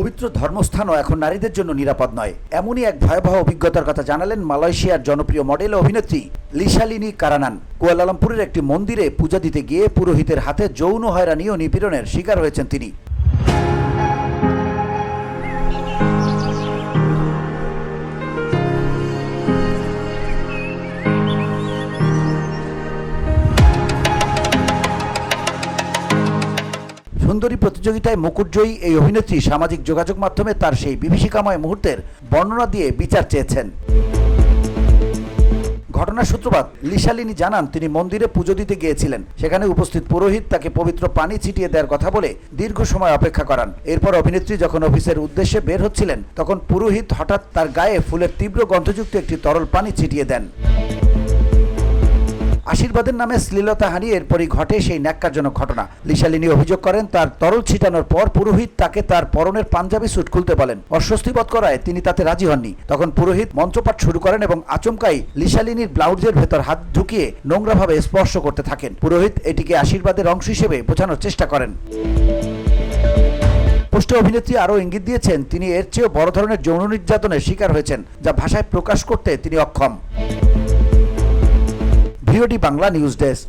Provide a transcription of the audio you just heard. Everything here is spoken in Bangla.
পবিত্র ধর্মস্থানও এখন নারীদের জন্য নিরাপদ নয়, এমনই এক ভয়াবহ অভিজ্ঞতার কথা জানালেন মালয়েশিয়ার জনপ্রিয় মডেল অভিনেত্রী লিশালিনী কারানান। কুয়ালালামপুরের একটি মন্দিরে পূজা দিতে গিয়ে পুরোহিতের হাতে যৌন হয়রানি ও নিপীড়নের শিকার হয়েছেন তিনি। সুন্দরী প্রতিযোগিতায় মুকুটজয়ী এই অভিনেত্রী সামাজিক যোগাযোগ মাধ্যমে তার সেই বিভীষিকাময় মুহূর্তের বর্ণনা দিয়ে বিচার চেয়েছেন। ঘটনার সূত্রপাত লিশালিনী জানান, তিনি মন্দিরে পুজো দিতে গিয়েছিলেন। সেখানে উপস্থিত পুরোহিত তাকে পবিত্র পানি ছিটিয়ে দেওয়ার কথা বলে দীর্ঘ সময় অপেক্ষা করান। এরপর অভিনেত্রী যখন অফিসের উদ্দেশ্যে বের হচ্ছিলেন, তখন পুরোহিত হঠাৎ তার গায়ে ফুলের তীব্র গন্ধযুক্ত একটি তরল পানি ছিটিয়ে দেন। আশীর্বাদের নামে শ্লীলতাহানি, এরপরই ঘটে সেই ন্যাক্কারজনক ঘটনা। লিশালিনী অভিযোগ করেন, তার তরল ছিটানোর পর পুরোহিত তাকে তার পরনের পাঞ্জাবি স্যুট খুলতে বলেন। অস্বস্তি বোধ করায় তিনি তাতে রাজি হননি। তখন পুরোহিত মন্ত্রপাঠ শুরু করেন এবং আচমকাই লিশালিনীর ব্লাউজের ভেতর হাত ঢুকিয়ে নোংরাভাবে স্পর্শ করতে থাকেন। পুরোহিত এটিকে আশীর্বাদের অংশ হিসেবে বোঝানোর চেষ্টা করেন। পোস্টে অভিনেত্রী আরও ইঙ্গিত দিয়েছেন, তিনি এর চেয়েও বড় ধরনের যৌন নির্যাতনের শিকার হয়েছেন, যা ভাষায় প্রকাশ করতে তিনি অক্ষম। VOD Bangla news desk.